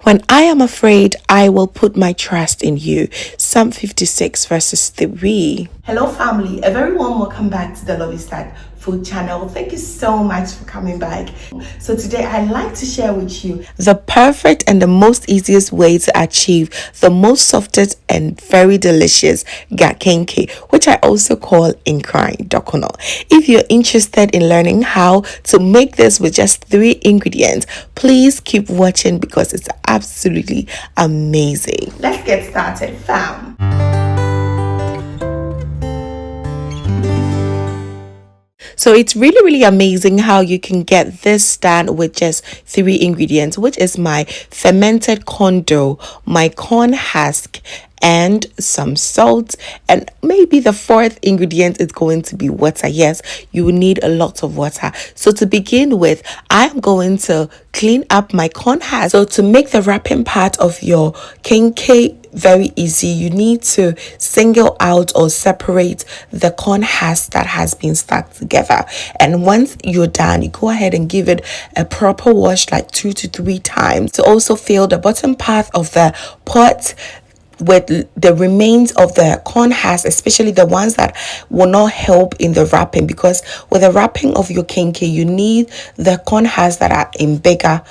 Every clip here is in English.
When I am afraid, I will put my trust in you. Psalm 56 verses 3. Hello family, a very warm welcome back to the Lovystouch food channel. Thank you so much for coming back. So today I'd like to share with you the perfect and the most easiest way to achieve the most softest and very delicious Ga Kenkey, which I also call Nkran Dokuno. If you're interested in learning how to make this with just 3 ingredients, please keep watching because it's absolutely amazing. Let's get started, fam. So it's really amazing how you can get this done with just 3 ingredients, which is my fermented corn dough, my corn husk, and some salt, and maybe the 4th ingredient is going to be water. Yes, you will need a lot of water. So to begin with, I'm going to clean up my corn husk. So to make the wrapping part of your kenkey very easy, you need to single out or separate the corn husk that has been stuck together, and once you're done, you go ahead and give it a proper wash like 2 to 3 times to also fill the bottom part of the pot with the remains of the corn husk, especially the ones that will not help in the wrapping, because with the wrapping of your kenkey you need the corn husks that are in bigger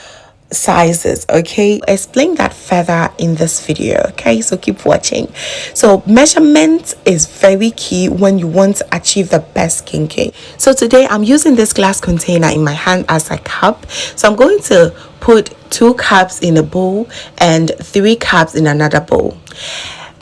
sizes. Okay, I explain that further in this video. Okay, so keep watching. So measurement is very key when you want to achieve the best kenkey. So today I'm using this glass container in my hand as a cup. So I'm going to put 2 cups in a bowl and 3 cups in another bowl.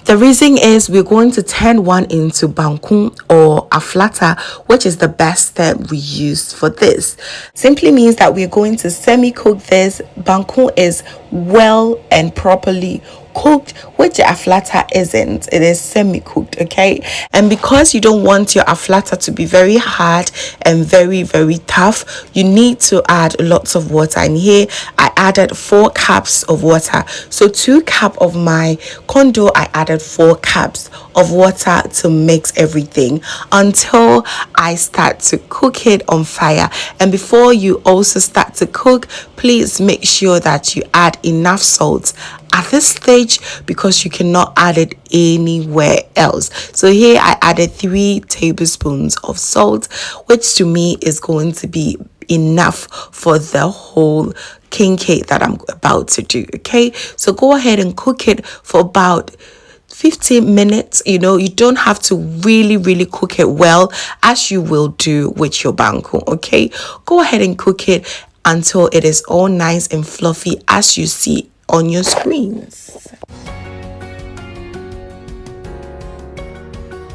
The reason is we're going to turn one into bankun or a flatter, which is the best step we use for this. Simply means that we're going to semi-cook this. Bankun is well and properly cooked, which a flatter isn't. It is semi-cooked. Okay, and because you don't want your aflata to be very hard and very tough, you need to add lots of water. And here I added 4 cups of water. So 2 cups of my corn dough, I added 4 cups of water to mix everything until I start to cook it on fire. And before you also start to cook, please make sure that you add enough salt at this stage, because you cannot add it anywhere else. So here I added 3 tablespoons of salt, which to me is going to be enough for the whole kenkey that I'm about to do. Okay, so go ahead and cook it for about 15 minutes. You know, you don't have to really cook it well, as you will do with your banku. Okay, go ahead and cook it until it is all nice and fluffy as you see on your screens.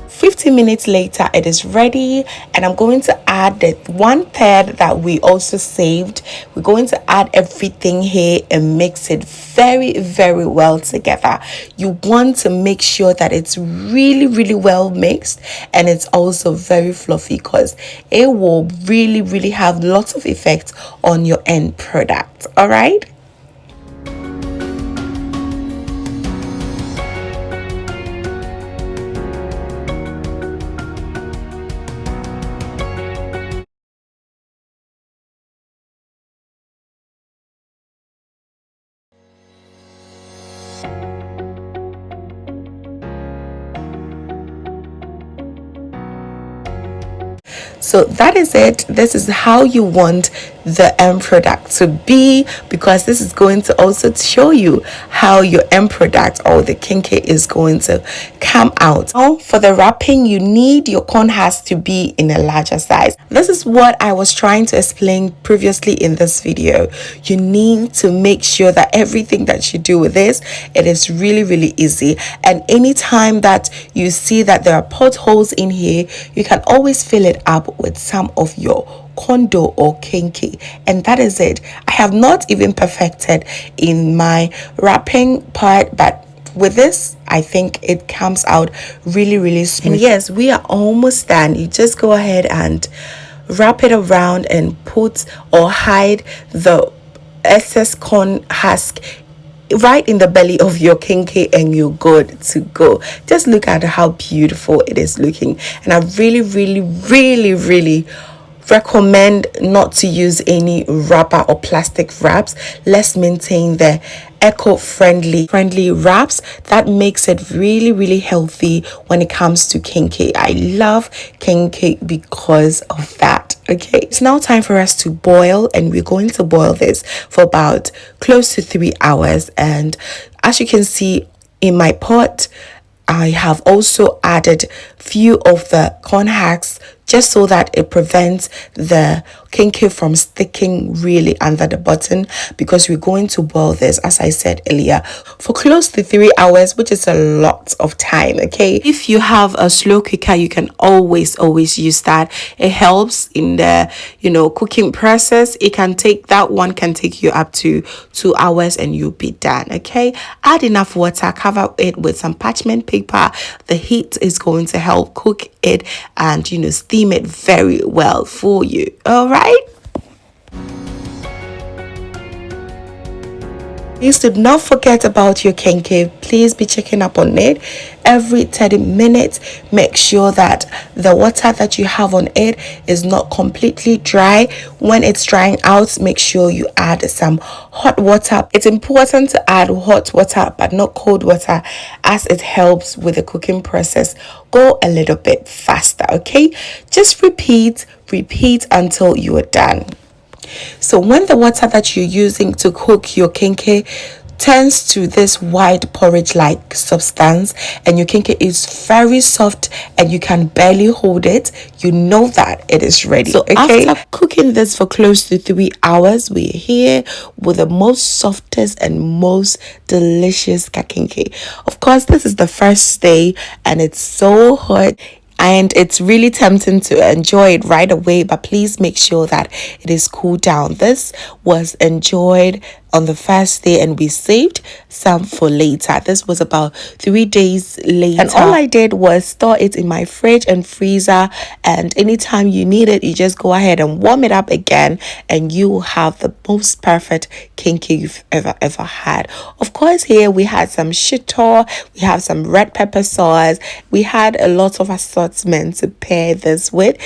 15 minutes later, it is ready, and I'm going to add the 1/3 that we also saved. We're going to add everything here and mix it very well together. You want to make sure that it's really well mixed, and it's also very fluffy, because it will really have lots of effect on your end product. All right. So that is it. This is how you want the end product to be, because this is going to also show you how your end product or the kenkey is going to come out. Now for the wrapping, you need your corn husk to be in a larger size. This is what I was trying to explain previously in this video. You need to make sure that everything that you do with this, it is really easy. And anytime that you see that there are potholes in here, you can always fill it up with some of your corn dough or kenkey, and that is it. I have not even perfected in my wrapping part, but with this I think it comes out really smooth. And yes, we are almost done. You just go ahead and wrap it around and put or hide the excess corn husk right in the belly of your kenkey, and you're good to go. Just look at how beautiful it is looking, and I really recommend not to use any rubber or plastic wraps. Let's maintain the eco-friendly wraps. That makes it really healthy when it comes to kenkey. I love kenkey because of that. Okay, it's now time for us to boil, and we're going to boil this for about close to 3 hours. And as you can see in my pot, I have also added few of the corn husks just so that it prevents the kenkey from sticking really under the bottom, because we're going to boil this, as I said earlier, for close to 3 hours, which is a lot of time. Okay, if you have a slow cooker, you can always use that. It helps in the cooking process. It can take you up to 2 hours and you'll be done. Okay, add enough water, cover it with some parchment paper. The heat is going to help cook it and steam it very well for you. All right, please do not forget about your kenkey. Please be checking up on it every 30 minutes. Make sure that the water that you have on it is not completely dry. When it's drying out, make sure you add some hot water. It's important to add hot water but not cold water, as it helps with the cooking process go a little bit faster. Okay, just repeat until you are done. So when the water that you're using to cook your kenkey turns to this white porridge like substance and your kenkey is very soft and you can barely hold it, you know that it is ready. So okay, after cooking this for close to 3 hours, we're here with the most softest and most delicious Ga Kenkey. Of course, this is the first day and it's so hot, and it's really tempting to enjoy it right away, but please make sure that it is cooled down. This was enjoyed on the first day and we saved some for later. This was about 3 days later, and all I did was store it in my fridge and freezer, and anytime you need it, you just go ahead and warm it up again and you will have the most perfect kenkey you've ever had. Of course, here we had some shito, we have some red pepper sauce, we had a lot of assortment to pair this with.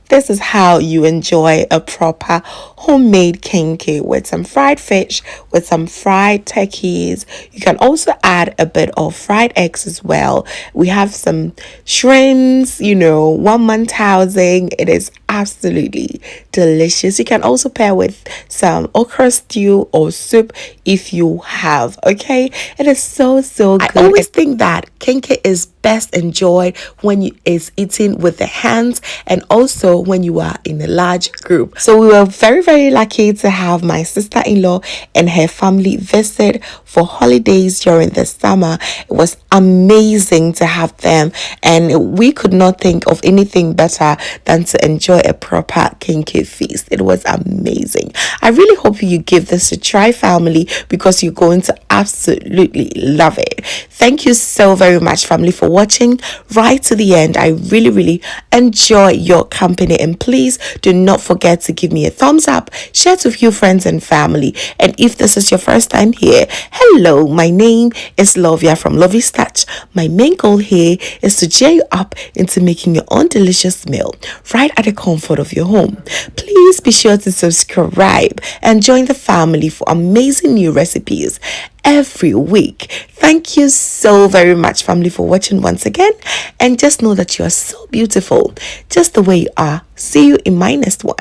This is how you enjoy a proper homemade kenkey, with some fried fish, with some fried turkeys. You can also add a bit of fried eggs as well. We have some shrimps, 1 month housing. It is absolutely delicious. You can also pair with some okra stew or soup if you have. Okay, it is so good. I always think that kenkey is best enjoyed when it's eaten with the hands, and also when you are in a large group. So we were very lucky to have my sister-in-law and her family visit for holidays during the summer. It was amazing to have them, and we could not think of anything better than to enjoy a proper kenkey feast. It was amazing. I really hope you give this a try, family, because you're going to absolutely love it. Thank you so very much, family, for watching right to the end. I really enjoy your company, and please do not forget to give me a thumbs up, share to a few friends and family. And if this is your first time here, hello, my name is Lovia from Lovystouch. My main goal here is to cheer you up into making your own delicious meal right at the comfort of your home. Please be sure to subscribe and join the family for amazing new recipes every week. Thank you so very much, family, for watching once again, and just know that you are so beautiful just the way you are. See you in my next one.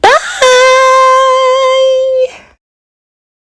Bye.